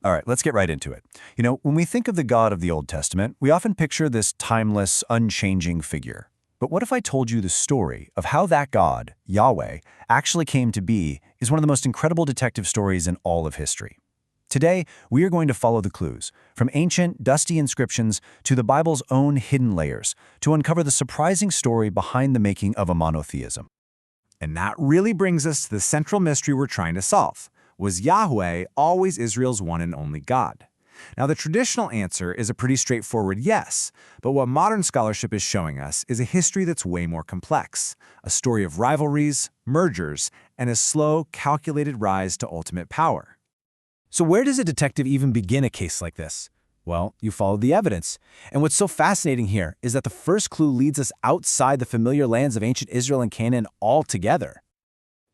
All right, let's get right into it. When we think of the God of the Old Testament, we often picture this timeless, unchanging figure. But what if I told you the story of how that God, Yahweh, actually came to be is one of the most incredible detective stories in all of history? Today, we are going to follow the clues, from ancient, dusty inscriptions to the Bible's own hidden layers, to uncover the surprising story behind the making of a monotheism. And that really brings us to the central mystery we're trying to solve. Was Yahweh always Israel's one and only God? Now, the traditional answer is a pretty straightforward yes, but what modern scholarship is showing us is a history that's way more complex, a story of rivalries, mergers, and a slow, calculated rise to ultimate power. So where does a detective even begin a case like this? Well, you follow the evidence. And what's so fascinating here is that the first clue leads us outside the familiar lands of ancient Israel and Canaan altogether.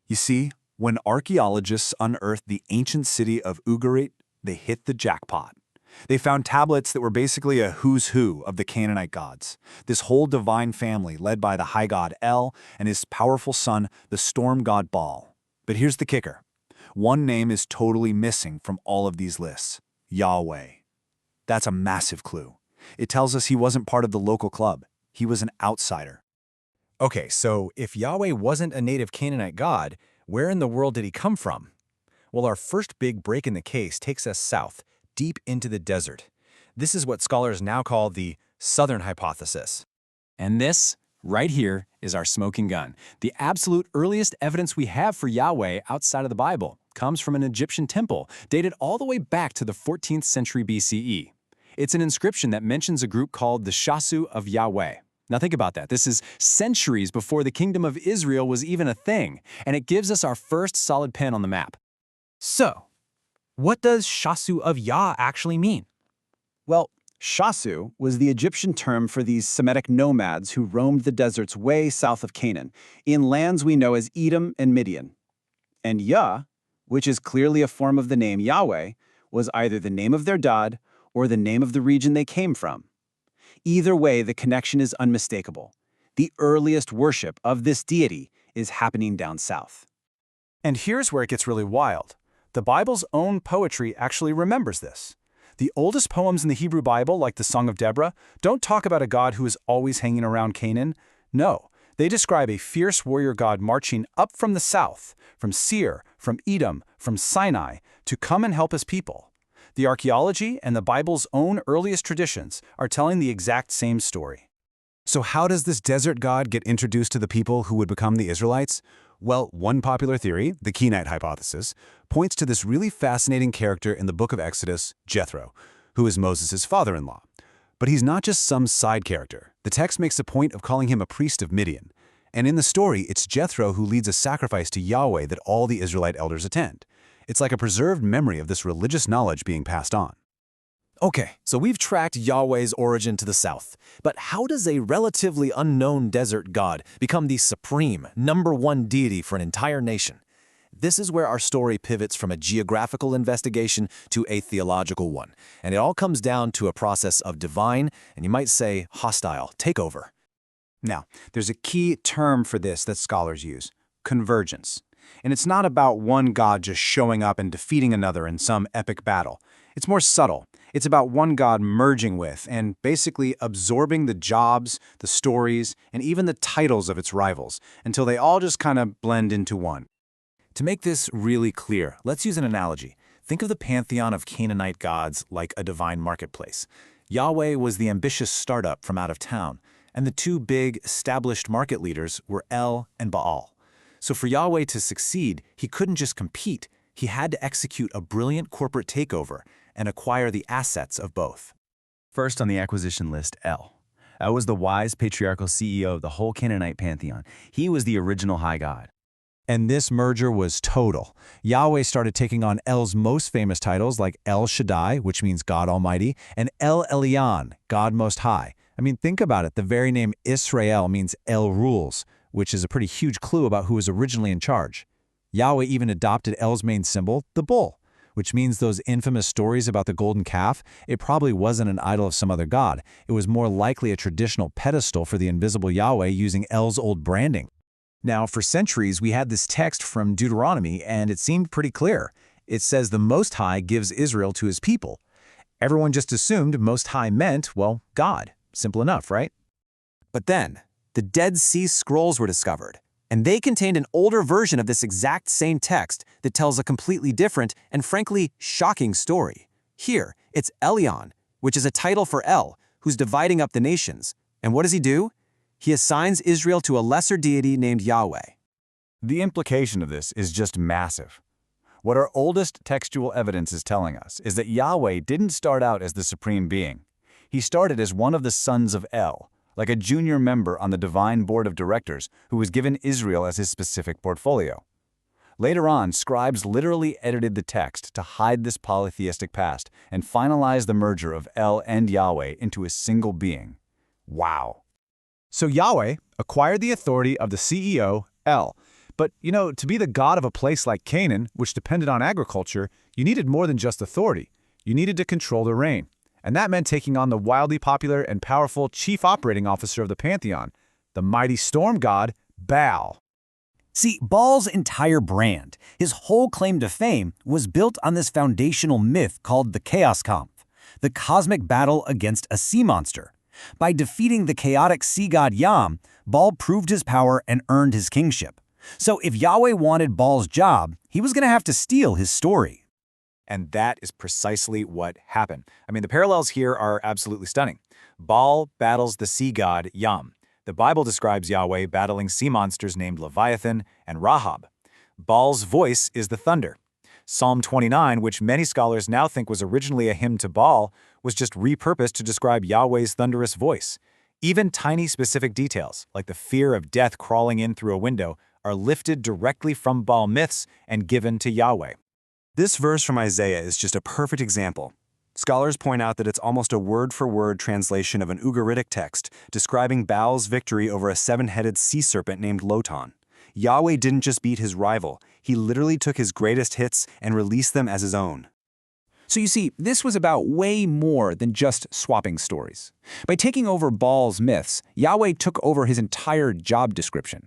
You see, when archaeologists unearthed the ancient city of Ugarit, they hit the jackpot. They found tablets that were basically a who's who of the Canaanite gods, this whole divine family led by the high god El and his powerful son, the storm god Baal. But here's the kicker. One name is totally missing from all of these lists: Yahweh. That's a massive clue. It tells us he wasn't part of the local club. He was an outsider. Okay, so if Yahweh wasn't a native Canaanite god, where in the world did he come from? Well, our first big break in the case takes us south, deep into the desert. This is what scholars now call the Southern Hypothesis. And this, right here, is our smoking gun. The absolute earliest evidence we have for Yahweh outside of the Bible comes from an Egyptian temple dated all the way back to the 14th century BCE. It's an inscription that mentions a group called the Shasu of Yhw. Now think about that. This is centuries before the kingdom of Israel was even a thing, and it gives us our first solid pin on the map. So, what does Shasu of Yhw actually mean? Well, Shasu was the Egyptian term for these Semitic nomads who roamed the deserts way south of Canaan, in lands we know as Edom and Midian. And Yah, which is clearly a form of the name Yahweh, was either the name of their god or the name of the region they came from. Either way, the connection is unmistakable. The earliest worship of this deity is happening down south. And here's where it gets really wild. The Bible's own poetry actually remembers this. The oldest poems in the Hebrew Bible, like the Song of Deborah, don't talk about a god who is always hanging around Canaan. No, they describe a fierce warrior god marching up from the south, from Seir, from Edom, from Sinai, to come and help his people. The archaeology and the Bible's own earliest traditions are telling the exact same story. So how does this desert god get introduced to the people who would become the Israelites? Well, one popular theory, the Kenite Hypothesis, points to this really fascinating character in the book of Exodus, Jethro, who is Moses' father-in-law. But he's not just some side character. The text makes a point of calling him a priest of Midian. And in the story, it's Jethro who leads a sacrifice to Yahweh that all the Israelite elders attend. It's like a preserved memory of this religious knowledge being passed on. Okay, so we've tracked Yahweh's origin to the south. But how does a relatively unknown desert god become the supreme, #1 deity for an entire nation? This is where our story pivots from a geographical investigation to a theological one. And it all comes down to a process of divine, and you might say hostile, takeover. Now, there's a key term for this that scholars use: convergence. And it's not about one god just showing up and defeating another in some epic battle. It's more subtle. It's about one god merging with and basically absorbing the jobs, the stories, and even the titles of its rivals until they all just kind of blend into one. To make this really clear, let's use an analogy. Think of the pantheon of Canaanite gods like a divine marketplace. Yahweh was the ambitious startup from out of town, and the two big, established market leaders were El and Baal. So for Yahweh to succeed, he couldn't just compete. He had to execute a brilliant corporate takeover and acquire the assets of both. First on the acquisition list, El. El was the wise patriarchal CEO of the whole Canaanite pantheon. He was the original high god. And this merger was total. Yahweh started taking on El's most famous titles like El Shaddai, which means God Almighty, and El Elyon, God Most High. I mean, think about it. The very name Israel means El rules, which is a pretty huge clue about who was originally in charge. Yahweh even adopted El's main symbol, the bull, which means those infamous stories about the golden calf, it probably wasn't an idol of some other god. It was more likely a traditional pedestal for the invisible Yahweh using El's old branding. Now, for centuries, we had this text from Deuteronomy, and it seemed pretty clear. It says the Most High gives Israel to his people. Everyone just assumed Most High meant, well, God. Simple enough, right? But then, the Dead Sea Scrolls were discovered, and they contained an older version of this exact same text that tells a completely different and frankly shocking story. Here, it's Elion, which is a title for El, who's dividing up the nations. And what does he do? He assigns Israel to a lesser deity named Yahweh. The implication of this is just massive. What our oldest textual evidence is telling us is that Yahweh didn't start out as the supreme being. He started as one of the sons of El, like a junior member on the divine board of directors who was given Israel as his specific portfolio. Later on, scribes literally edited the text to hide this polytheistic past and finalize the merger of El and Yahweh into a single being. Wow. So Yahweh acquired the authority of the CEO, El. But, to be the god of a place like Canaan, which depended on agriculture, you needed more than just authority. You needed to control the rain. And that meant taking on the wildly popular and powerful chief operating officer of the pantheon, the mighty storm god, Baal. See, Baal's entire brand, his whole claim to fame, was built on this foundational myth called the Chaoskampf, the cosmic battle against a sea monster. By defeating the chaotic sea god Yam, Baal proved his power and earned his kingship. So if Yahweh wanted Baal's job, he was going to have to steal his story. And that is precisely what happened. I mean, the parallels here are absolutely stunning. Baal battles the sea god Yam. The Bible describes Yahweh battling sea monsters named Leviathan and Rahab. Baal's voice is the thunder. Psalm 29, which many scholars now think was originally a hymn to Baal, was just repurposed to describe Yahweh's thunderous voice. Even tiny specific details, like the fear of death crawling in through a window, are lifted directly from Baal myths and given to Yahweh. This verse from Isaiah is just a perfect example. Scholars point out that it's almost a word-for-word translation of an Ugaritic text describing Baal's victory over a seven-headed sea serpent named Lotan. Yahweh didn't just beat his rival, he literally took his greatest hits and released them as his own. So you see, this was about way more than just swapping stories. By taking over Baal's myths, Yahweh took over his entire job description.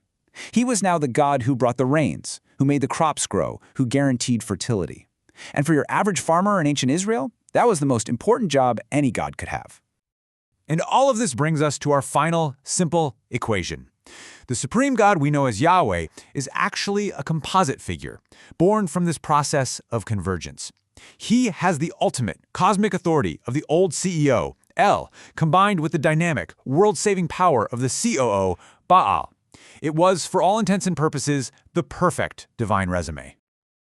He was now the God who brought the rains, who made the crops grow, who guaranteed fertility. And for your average farmer in ancient Israel, that was the most important job any god could have. And all of this brings us to our final, simple equation. The supreme God we know as Yahweh is actually a composite figure, born from this process of convergence. He has the ultimate cosmic authority of the old CEO, El, combined with the dynamic, world-saving power of the COO, Baal. It was, for all intents and purposes, the perfect divine resume.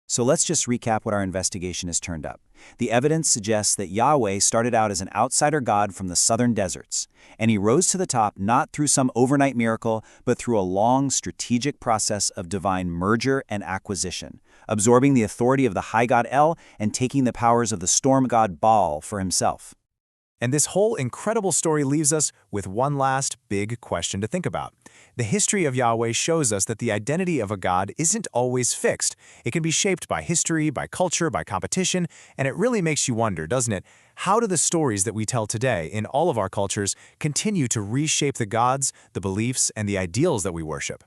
So let's just recap what our investigation has turned up. The evidence suggests that Yahweh started out as an outsider god from the southern deserts, and he rose to the top not through some overnight miracle, but through a long, strategic process of divine merger and acquisition, absorbing the authority of the high god El and taking the powers of the storm god Baal for himself. And this whole incredible story leaves us with one last big question to think about. The history of Yahweh shows us that the identity of a god isn't always fixed. It can be shaped by history, by culture, by competition, and it really makes you wonder, doesn't it? How do the stories that we tell today in all of our cultures continue to reshape the gods, the beliefs, and the ideals that we worship?